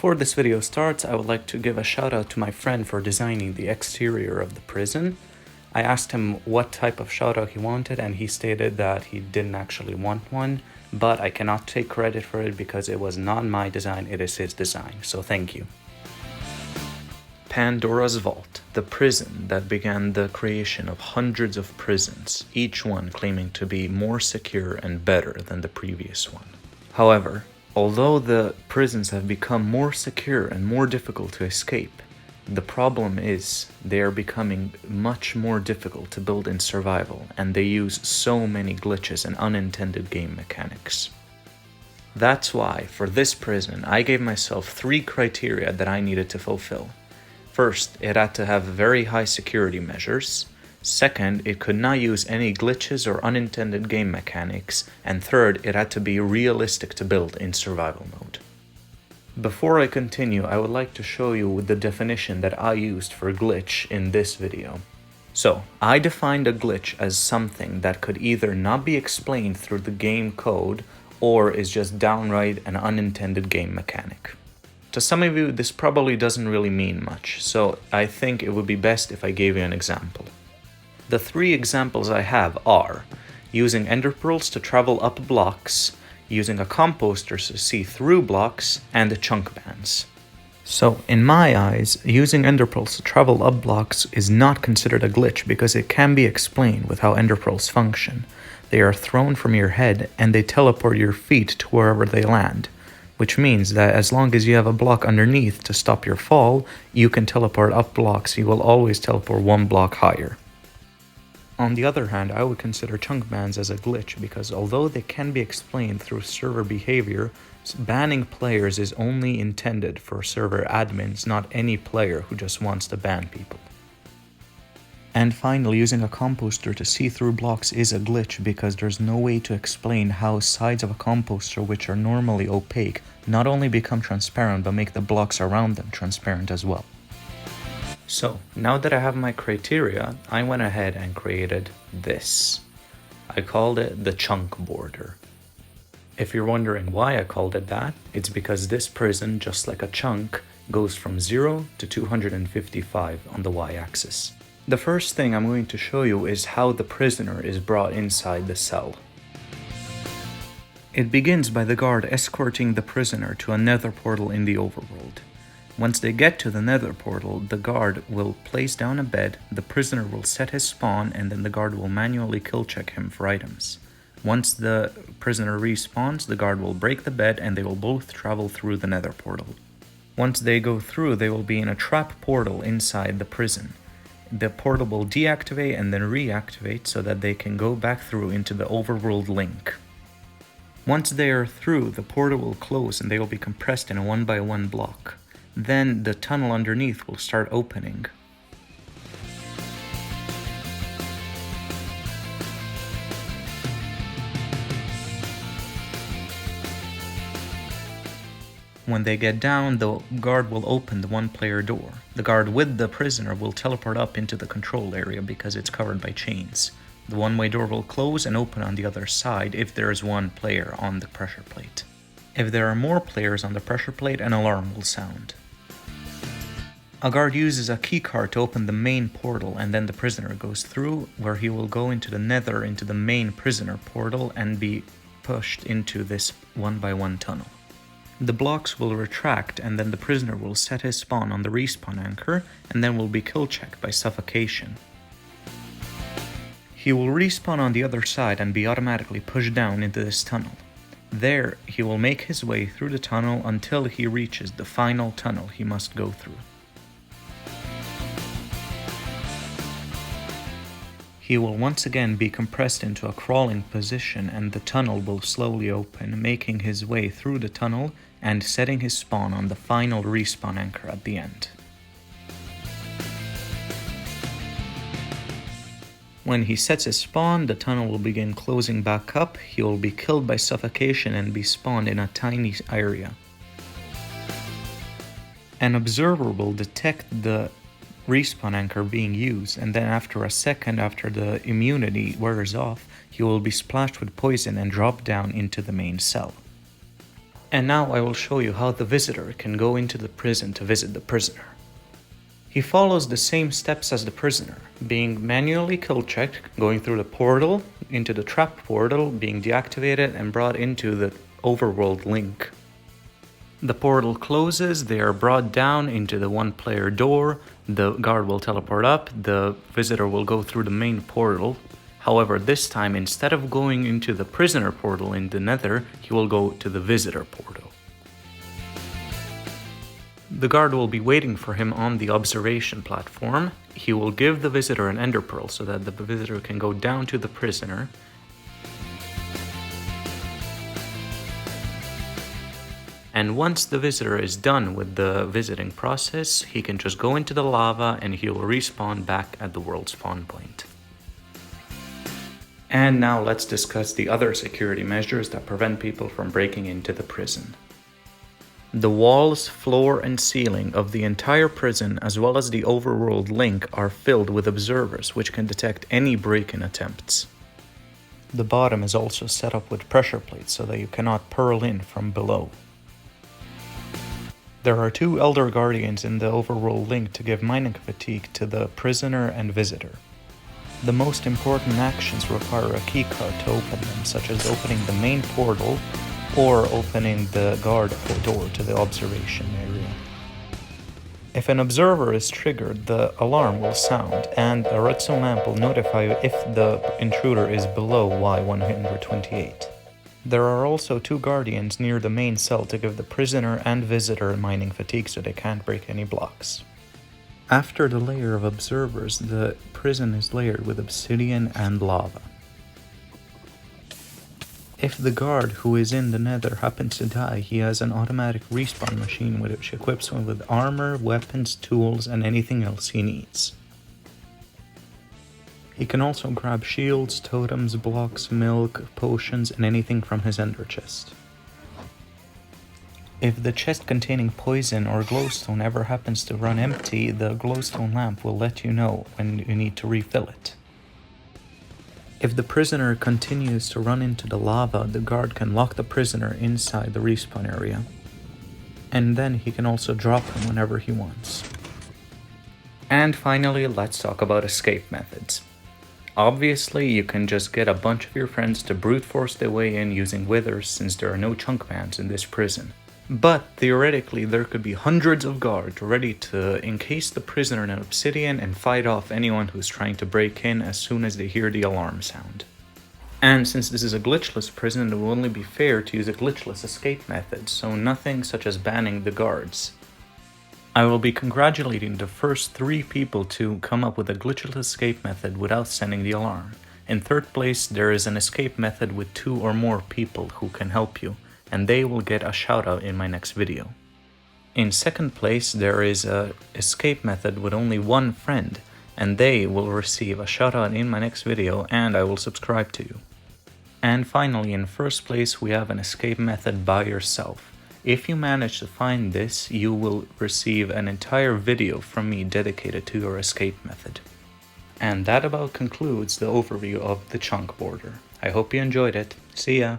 Before this video starts, I would like to give a shout out to my friend for designing the exterior of the prison. I asked him what type of shout out he wanted, and he stated that he didn't actually want one, but I cannot take credit for it because it was not my design, it is his design, so thank you. Pandora's Vault, the prison that began the creation of hundreds of prisons, each one claiming to be more secure and better than the previous one. However, although the prisons have become more secure and more difficult to escape, the problem is they are becoming much more difficult to build in survival, and they use so many glitches and unintended game mechanics. That's why, for this prison, I gave myself 3 criteria that I needed to fulfill. First, it had to have very high security measures. Second, it could not use any glitches or unintended game mechanics. And third, it had to be realistic to build in survival mode. Before I continue, I would like to show you the definition that I used for glitch in this video. So, I defined a glitch as something that could either not be explained through the game code or is just downright an unintended game mechanic. To some of you, this probably doesn't really mean much, so I think it would be best if I gave you an example. The 3 examples I have are using ender pearls to travel up blocks, using a composter to see through blocks, and the chunk bans. So, in my eyes, using ender pearls to travel up blocks is not considered a glitch because it can be explained with how ender pearls function. They are thrown from your head and they teleport your feet to wherever they land, which means that as long as you have a block underneath to stop your fall, you can teleport up blocks. You will always teleport 1 block higher. On the other hand, I would consider chunk bans as a glitch because although they can be explained through server behavior, banning players is only intended for server admins, not any player who just wants to ban people. And finally, using a composter to see through blocks is a glitch because there's no way to explain how sides of a composter, which are normally opaque, not only become transparent but make the blocks around them transparent as well. So, now that I have my criteria, I went ahead and created this. I called it the chunk border. If you're wondering why I called it that, it's because this prison, just like a chunk, goes from 0 to 255 on the y-axis. The first thing I'm going to show you is how the prisoner is brought inside the cell. It begins by the guard escorting the prisoner to a nether portal in the overworld. Once they get to the nether portal, the guard will place down a bed, the prisoner will set his spawn, and then the guard will manually kill check him for items. Once the prisoner respawns, the guard will break the bed and they will both travel through the nether portal. Once they go through, they will be in a trap portal inside the prison. The portal will deactivate and then reactivate so that they can go back through into the overworld link. Once they are through, the portal will close and they will be compressed in a 1x1 block. Then the tunnel underneath will start opening. When they get down, the guard will open the 1-player door. The guard with the prisoner will teleport up into the control area because it's covered by chains. The 1-way door will close and open on the other side if there is 1 player on the pressure plate. If there are more players on the pressure plate, an alarm will sound. A guard uses a keycard to open the main portal, and then the prisoner goes through, where he will go into the nether, into the main prisoner portal, and be pushed into this 1x1 tunnel. The blocks will retract, and then the prisoner will set his spawn on the respawn anchor, and then will be kill checked by suffocation. He will respawn on the other side and be automatically pushed down into this tunnel. There, he will make his way through the tunnel until he reaches the final tunnel he must go through. He will once again be compressed into a crawling position and the tunnel will slowly open, making his way through the tunnel and setting his spawn on the final respawn anchor at the end. When he sets his spawn, the tunnel will begin closing back up, he will be killed by suffocation and be spawned in a tiny area. An observer will detect the respawn anchor being used, and then after a second after the immunity wears off, he will be splashed with poison and drop down into the main cell. And now I will show you how the visitor can go into the prison to visit the prisoner. He follows the same steps as the prisoner, being manually kill checked, going through the portal, into the trap portal, being deactivated and brought into the overworld link. The portal closes, they are brought down into the one-player door, the guard will teleport up, the visitor will go through the main portal. However, this time, instead of going into the prisoner portal in the Nether, he will go to the visitor portal. The guard will be waiting for him on the observation platform. He will give the visitor an ender pearl so that the visitor can go down to the prisoner. And once the visitor is done with the visiting process, he can just go into the lava and he will respawn back at the world spawn point. And now let's discuss the other security measures that prevent people from breaking into the prison. The walls, floor, and ceiling of the entire prison, as well as the overworld link, are filled with observers which can detect any break-in attempts. The bottom is also set up with pressure plates so that you cannot pearl in from below. There are 2 Elder Guardians in the overworld link to give mining fatigue to the prisoner and visitor. The most important actions require a keycard to open them, such as opening the main portal or opening the guard door to the observation area. If an observer is triggered, the alarm will sound and a redstone lamp will notify you if the intruder is below Y128. There are also 2 guardians near the main cell to give the prisoner and visitor mining fatigue so they can't break any blocks. After the layer of observers, the prison is layered with obsidian and lava. If the guard who is in the Nether happens to die, he has an automatic respawn machine which equips him with armor, weapons, tools, and anything else he needs. He can also grab shields, totems, blocks, milk, potions, and anything from his ender chest. If the chest containing poison or glowstone ever happens to run empty, the glowstone lamp will let you know when you need to refill it. If the prisoner continues to run into the lava, the guard can lock the prisoner inside the respawn area. And then he can also drop him whenever he wants. And finally, let's talk about escape methods. Obviously, you can just get a bunch of your friends to brute force their way in using withers since there are no chunk mans in this prison. But theoretically, there could be hundreds of guards ready to encase the prisoner in an obsidian and fight off anyone who's trying to break in as soon as they hear the alarm sound. And since this is a glitchless prison, it will only be fair to use a glitchless escape method, so nothing such as banning the guards. I will be congratulating the first 3 people to come up with a glitchless escape method without sending the alarm. In 3rd place, there is an escape method with 2 or more people who can help you, and they will get a shoutout in my next video. In 2nd place, there is a escape method with only 1 friend, and they will receive a shoutout in my next video, and I will subscribe to you. And finally, in 1st place, we have an escape method by yourself. If you manage to find this, you will receive an entire video from me dedicated to your escape method. And that about concludes the overview of the chunk border. I hope you enjoyed it. See ya!